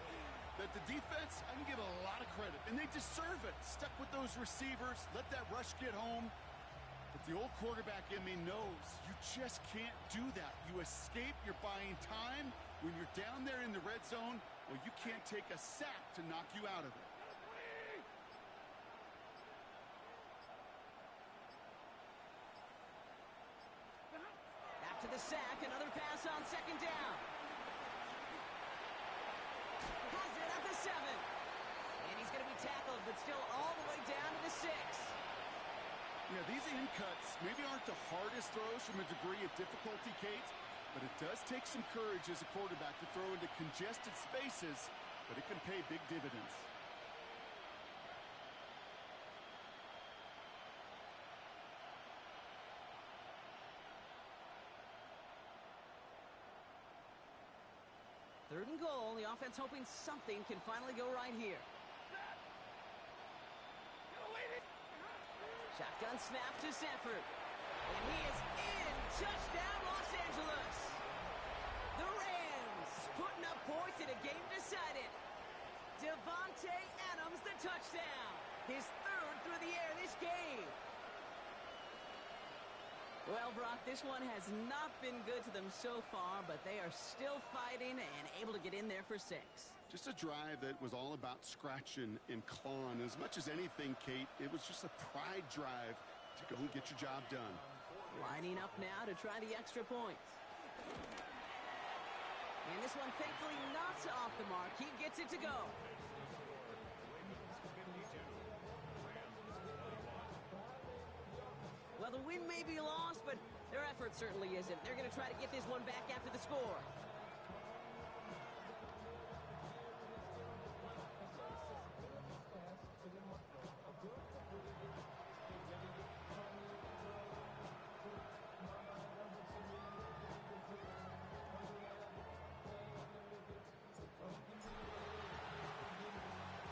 [SPEAKER 3] that the defense, I can give a lot of credit. And they deserve it. Stuck with those receivers. Let that rush get home. But the old quarterback in me knows you just can't do that. You escape, you're buying time. When you're down there in the red zone, well, you can't take a sack to knock you out of it.
[SPEAKER 2] After the sack, another pass on 2nd down. Has it at the 7. And he's going to be tackled, but still all the way down to the 6.
[SPEAKER 3] Yeah, these in cuts maybe aren't the hardest throws from a degree of difficulty, Kate, but it does take some courage as a quarterback to throw into congested spaces, but it can pay big dividends.
[SPEAKER 2] Third and goal, the offense hoping something can finally go right here. Shotgun snap to Stafford. And he is in. Touchdown, Los Angeles. The Rams putting up points in a game decided. Devontae Adams, the touchdown. His 3rd through the air this game. Well, Brock, this one has not been good to them so far, but they are still fighting and able to get in there for 6.
[SPEAKER 3] Just a drive that was all about scratching and clawing. As much as anything, Kate, it was just a pride drive to go and get your job done.
[SPEAKER 2] Lining up now to try the extra point. And this one thankfully not off the mark. He gets it to go. Well, the win may be lost, but their effort certainly isn't. They're going to try to get this one back after the score.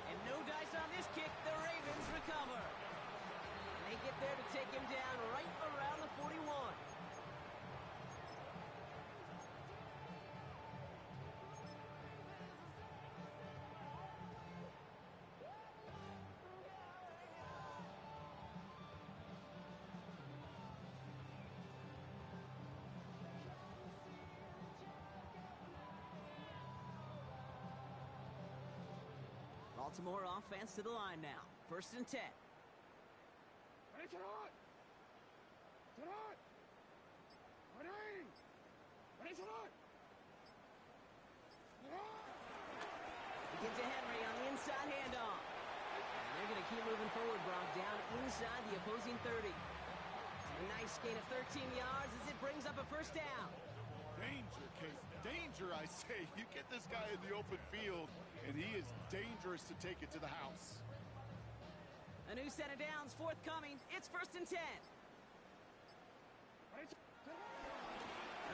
[SPEAKER 2] And no dice on this kick. The Ravens recover. And they get there to take him down right around the 41. Baltimore offense to the line now. 1st and 10. Give to Henry on the inside handoff. And they're going to keep moving forward, Brock, down inside the opposing 30. A nice gain of 13 yards as it brings up a 1st down.
[SPEAKER 3] Danger, Kate. Danger, I say. You get this guy in the open field, and he is dangerous to take it to the house.
[SPEAKER 2] A new set of downs forthcoming. It's 1st and 10.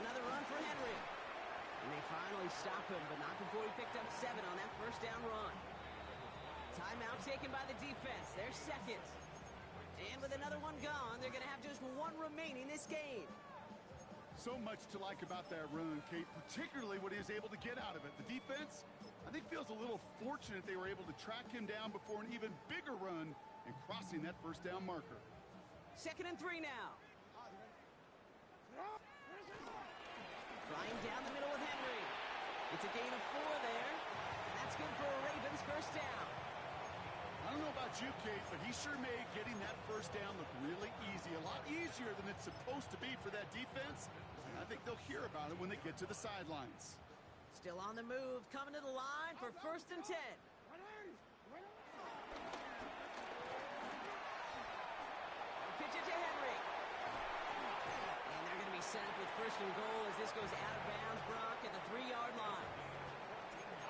[SPEAKER 2] Another run for Henry. And they finally stop him, but not before he picked up 7 on that 1st down run. Timeout taken by the defense. Their 2nd. And with another one gone, they're going to have just 1 remaining this game.
[SPEAKER 3] So much to like about that run, Kate, particularly what he was able to get out of it. The defense, I think, feels a little fortunate they were able to track him down before an even bigger run and crossing that 1st down marker.
[SPEAKER 2] 2nd and 3 now. Flying down the middle with Henry. It's a gain of 4 there. And that's good for a Ravens 1st down.
[SPEAKER 3] I don't know about you, Kate, but he sure made getting that 1st down look really easy. A lot easier than it's supposed to be for that defense. And I think they'll hear about it when they get to the sidelines.
[SPEAKER 2] Still on the move, coming to the line for 1st and 10. Pitch it to Henry. And they're going to be set up with 1st and goal as this goes out of bounds, Brock, at the 3-yard line.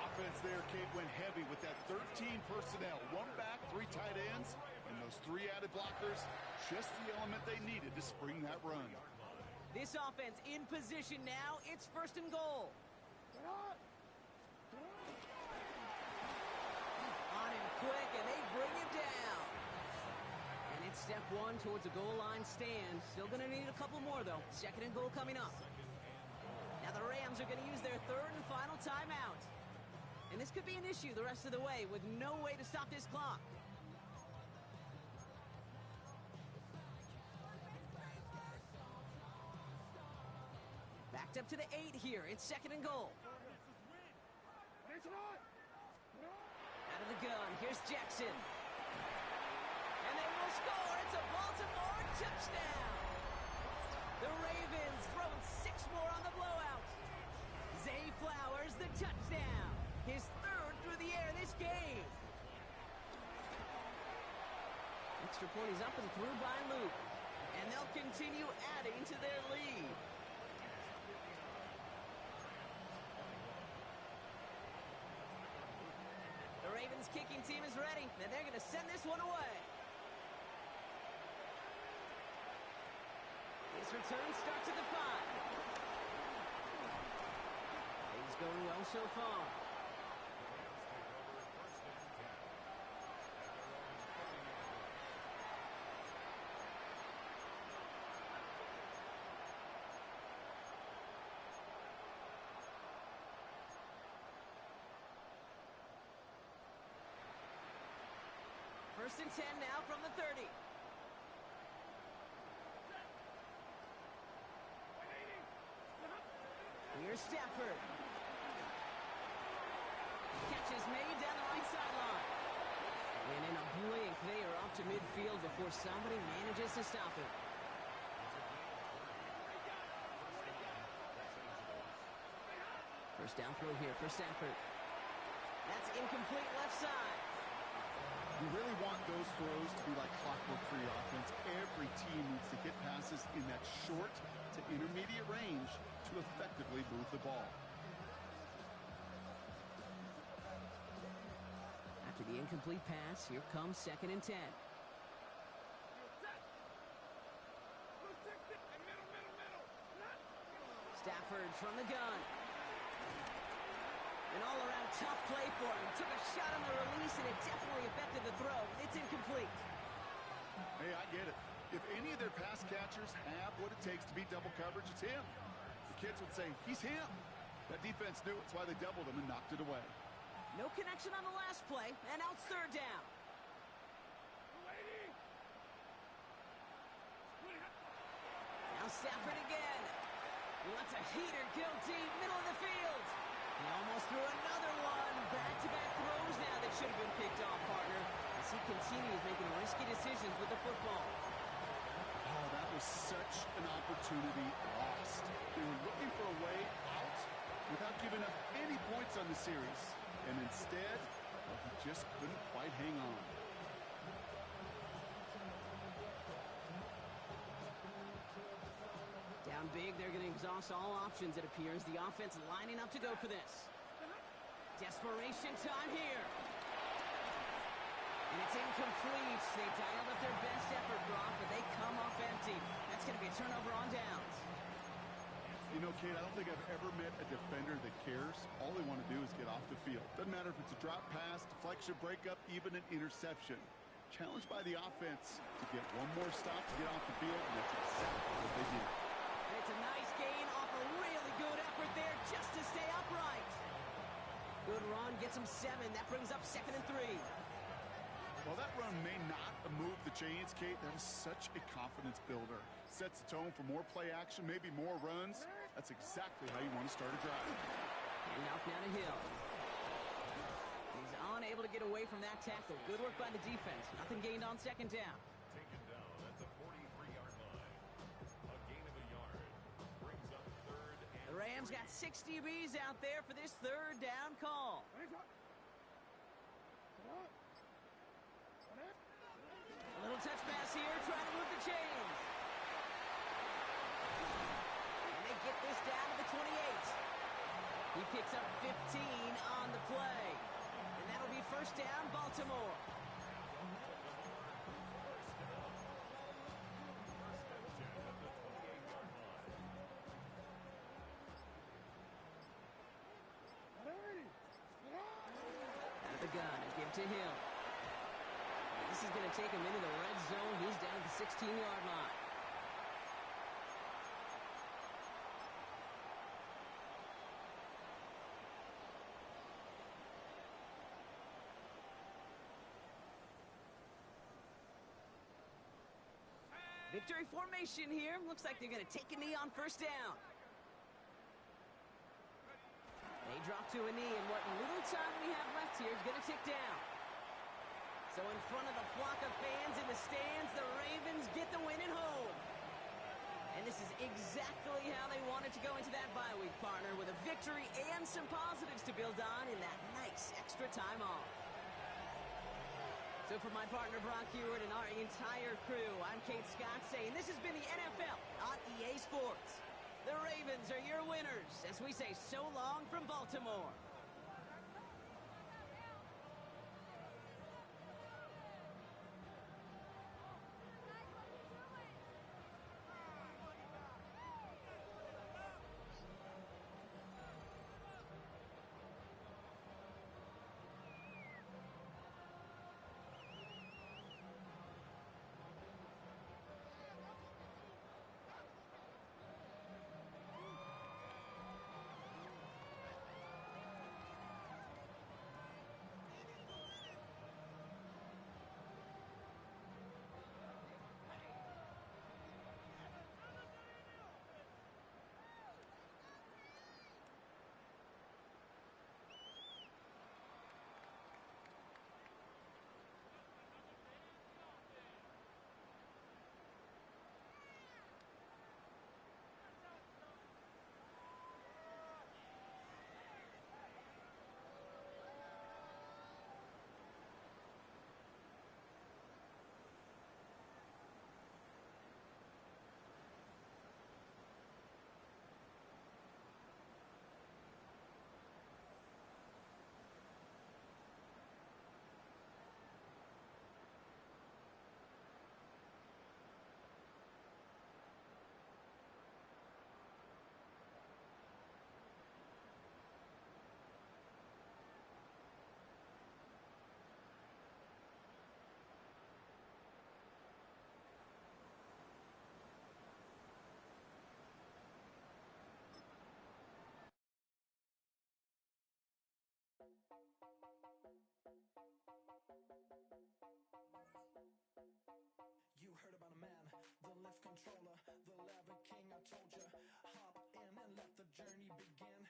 [SPEAKER 3] Offense there, Kate, went heavy with that 13 personnel. 1 back, 3 tight ends, and those 3 added blockers. Just the element they needed to spring that run.
[SPEAKER 2] This offense in position now. It's 1st and goal. On him quick, and they bring him down. And it's step 1 towards a goal line stand. Still going to need a couple more, though. 2nd and goal coming up. Now the Rams are going to use their 3rd and final timeout. And this could be an issue the rest of the way with no way to stop this clock. Backed up to the 8 here. It's 2nd and goal. Out of the gun. Here's Jackson. And they will score. It's a Baltimore touchdown. The Ravens throwing 6 more on the blowout. Zay Flowers, the touchdown. His 3rd through the air this game. Extra point is up and through by Luke. And they'll continue adding to their lead. The Ravens kicking team is ready, and they're going to send this one away. His return starts at the 5. Things going well so far. First and 10 now from the 30. Here's Stafford. Catch is made down the right sideline. And in a blink, they are up to midfield before somebody manages to stop it. First down throw here for Stafford. That's incomplete left side.
[SPEAKER 3] You really want those throws to be like clockwork for your offense. Every team needs to hit passes in that short to intermediate range to effectively move the ball.
[SPEAKER 2] After the incomplete pass, here comes 2nd and 10. Stafford from the gun. An all-around tough play for him. He took a shot on the release, and it definitely affected the throw. It's incomplete.
[SPEAKER 3] Hey, I get it. If any of their pass catchers have what it takes to beat double coverage, it's him. The kids would say, he's him. That defense knew it. That's why they doubled him and knocked it away.
[SPEAKER 2] No connection on the last play, and now it's 3rd down. Now Stafford again. He lets a heater go deep, middle of the field. He almost threw another one. Back-to-back throws now that should have been picked off, partner, as he continues making risky decisions with the football.
[SPEAKER 3] Oh, that was such an opportunity lost. They were looking for a way out without giving up any points on the series. And instead, well, he just couldn't quite hang on.
[SPEAKER 2] Down big, they're going to exhaust all options, it appears. The offense lining up to go for this. Desperation time here. And it's incomplete. They dialed up their best effort, Brock, but they come up empty. That's going to be a turnover on downs.
[SPEAKER 3] You know, Kate, I don't think I've ever met a defender that cares. All they want to do is get off the field. Doesn't matter if it's a drop pass, deflection, breakup, even an interception. Challenged by the offense to get one more stop to get off the field, and that's exactly what they did.
[SPEAKER 2] And it's a nice gain off a really good effort there just to stay upright. Good run, gets him 7. That brings up 2nd and 3.
[SPEAKER 3] While that run may not have moved the chains, Kate, that is such a confidence builder. Sets the tone for more play action, maybe more runs. That's exactly how you want to start a drive.
[SPEAKER 2] And off now to Hill. He's unable to get away from that tackle. Good work by the defense. Nothing gained on 2nd down.
[SPEAKER 1] Taken down at the 43-yard line. A gain of a yard. Brings up 3rd and
[SPEAKER 2] The Rams got 6 DBs out there for this 3rd down call. A little touch pass here, trying to move the chains. And they get this down to the 28. He picks up 15 on the play. And that'll be 1st down, Baltimore. Out of the gun and give to Hill. This is going to take him into the red zone. He's down at the 16-yard line. Victory formation here. Looks like they're going to take a knee on 1st down. They drop to a knee, and what little time we have left here is going to tick down. So in front of the flock of fans in the stands, the Ravens get the win at home. And this is exactly how they wanted to go into that bye week, partner, with a victory and some positives to build on in that nice extra time off. So for my partner, Brock Hewitt, and our entire crew, I'm Kate Scott saying this has been the NFL on EA Sports. The Ravens are your winners as we say so long from Baltimore.
[SPEAKER 4] You heard about a man, the lift controller, the lever king, I told ya. Hop in and let the journey begin.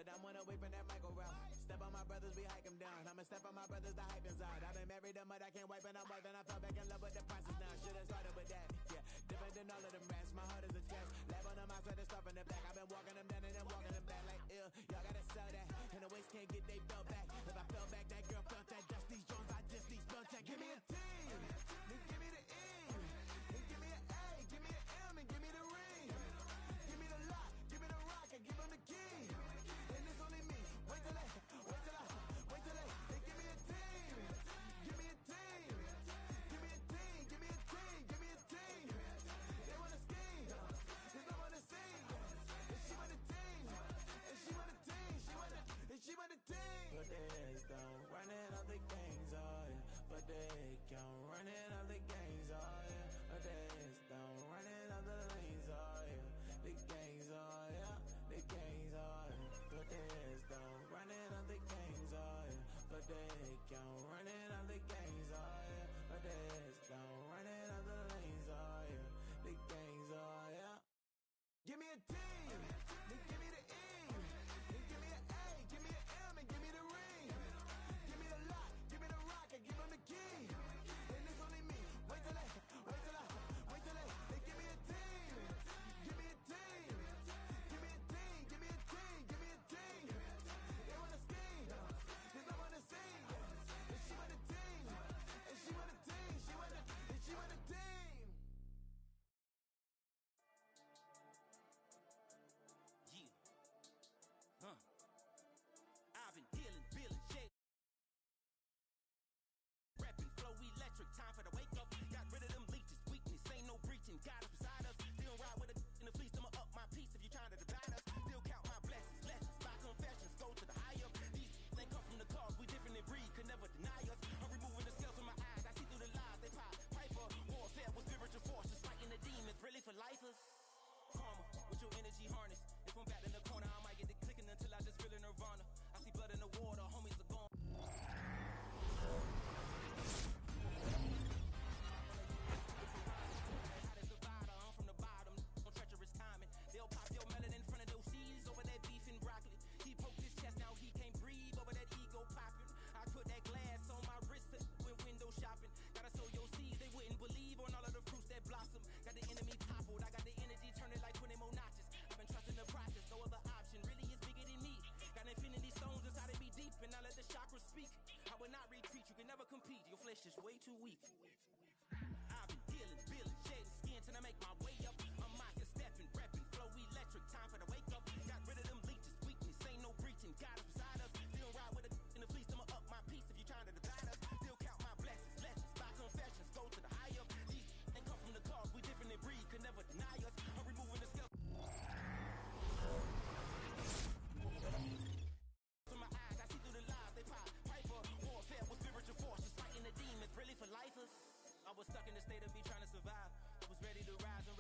[SPEAKER 5] but I'm on away from that Michael route. Step on my brothers, we hike them down. I'ma step on my brothers, the hype inside. I've been married to mud, I can't wipe it up, then I fell back in love with the process now. Should've started with that, yeah. Different than all of them rats, my heart is a test. Lab on them outside, the stuff in the back. I've been walking them down and then walking them back like ill. Y'all gotta sell that, and the waist can't get they belt back. If I fell back, that girl felt that. Just these Jones, I just these spell check. Give me a team, then give me the E, then give me an A, give me an M, and give me the ring. Give me the lock, give me the rock, and give them the key. And it's only me. Wait till they, they give me a team. Give me a team. Give me a team. Give me a team. Give me a team. They wanna scheme. Cause I wanna sing. And she want a team. And she want a team. She want a team. But the heads down, running up the gangs, oh yeah. But the head count, running up the gangs, oh yeah. But the heads down, running up the lanes, oh yeah. The gangs, oh yeah. The gangs, oh yeah. But the heads down, running up the gangs, oh yeah. But the head count, running up the gangs, oh yeah. But the heads down, running up the lanes, oh yeah. The gangs, oh yeah. Give me a team, then give me the E, then give me an A, give me an M, and give me the ring. Give me the lock, give me the rock, and give them the key. And it's only me. Wait till they give me a team. Give me a team. Give me a team. Give me a team. Give me a team. They wanna scheme, cause I wanna sing. And she want a team. And she want a team. She want a team.
[SPEAKER 6] I've been dealing, billing, shit. Rapping, flow electric, time for the wake up. Got rid of them leeches, weakness, ain't no breaching. God is beside us. Still ride with a in the fleece, I'ma up my piece if you're trying to divide us. Still count my blessings, lessons, by confessions, go to the higher. These ain't come from the cause, we different in breed, could never deny us. I'm removing the scales from my eyes, I see through the lies, they pop. Piper, warfare with spiritual forces, fighting the demons, really for lifers. Karma, with your energy harness. If I'm back in the corner, I might get the clicking until I just feel a nirvana. I see blood in the water, homies are gone. How to divide, I'm from the bottom, on treacherous timing. They'll pop your melon in front of those seeds over that beef and broccoli. He poked his chest, now he can't breathe over that ego popping. I put that glass on my wrist when window shopping. Gotta sow your seeds, they wouldn't believe on all of the fruits that blossom. Got the enemy toppled, I got the energy turning like 20 more notches. I've been trusting the process, no other option really is bigger than me. Got infinity stones inside of me deep, and I let the chakras speak. I will not retreat, you can never compete, your flesh is way too weak. I've been dealing, billing, shedding skin till I make my way up. I'm mocking, stepping, repping, flow electric, time for the wake up. Got rid of them leeches, weakness, ain't no breaching. God is beside us, still ride with a in the fleece, I'ma up my piece if you're trying to divide us. Still count my blessings, lessons, by confessions, go to the higher. These ain't come from the cause, we different in breed, could never deny us. I'm removing the scales from my eyes, I see through the lies, they pop. Piper, warfare with spiritual forces, fighting the demons, really for lifers. I was stuck in the state of me trying to survive. I was ready to rise and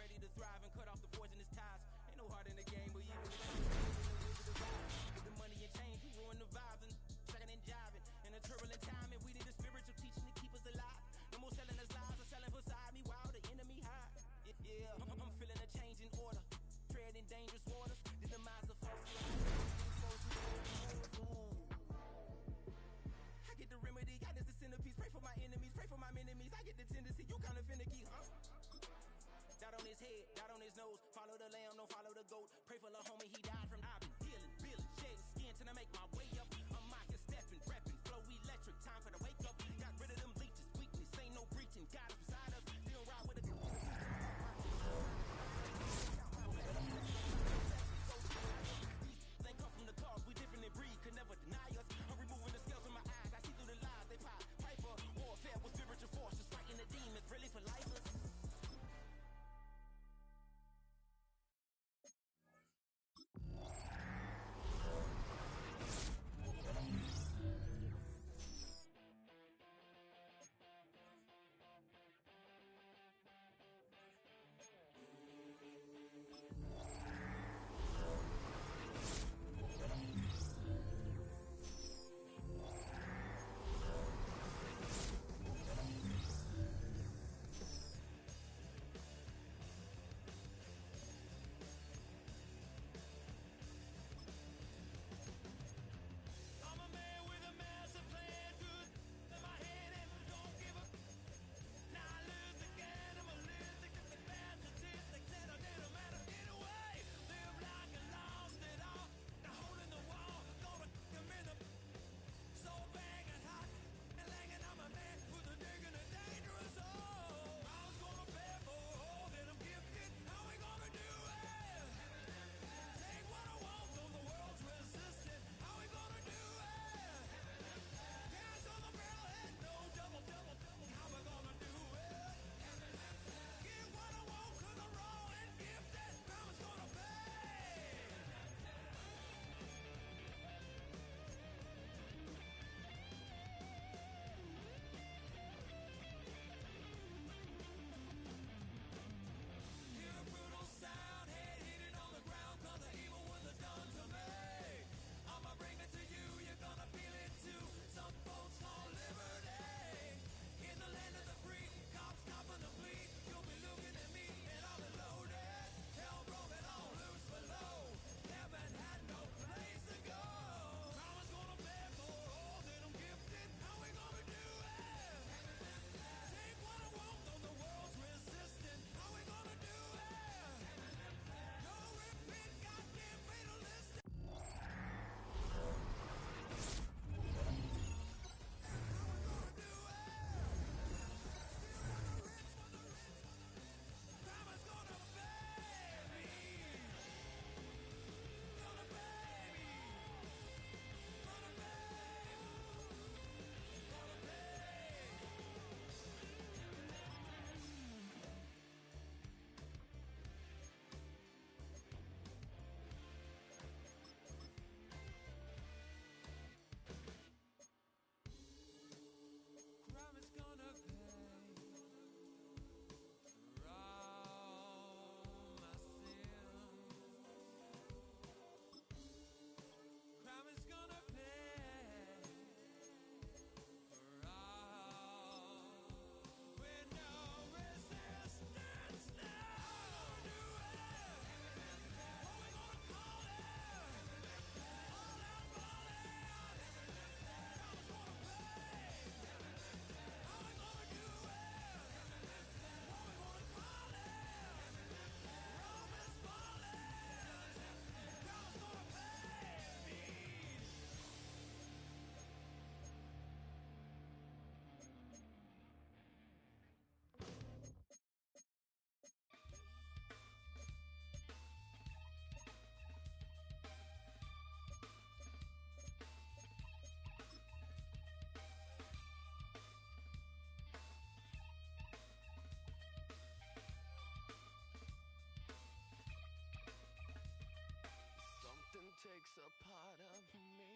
[SPEAKER 7] breaks a part of me.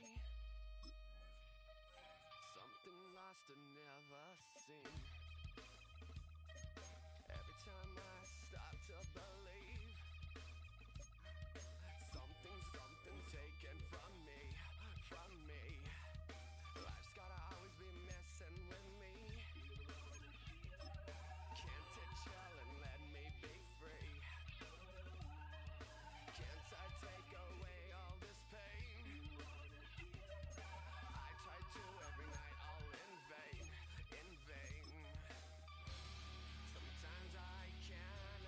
[SPEAKER 7] Something lost and never seen. Every time I start to believe, something taken from me, from me. Life's gotta always be messing with me. Can't it chill and let me be free? Can't I take away all this pain? I try to every night, all in vain, in vain. Sometimes I can't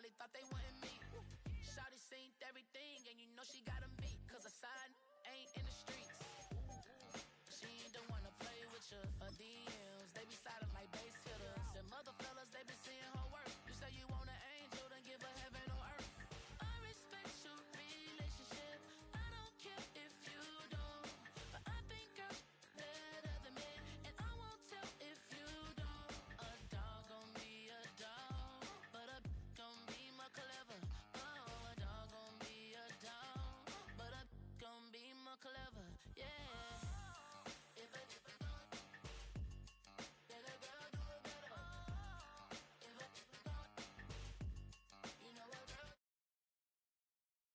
[SPEAKER 8] probably thought they wouldn't meet. Shawty seen everything, and you know she got 'em beat. Cause a side ain't in the streets. She ain't the one to play with your DMs. They be sliding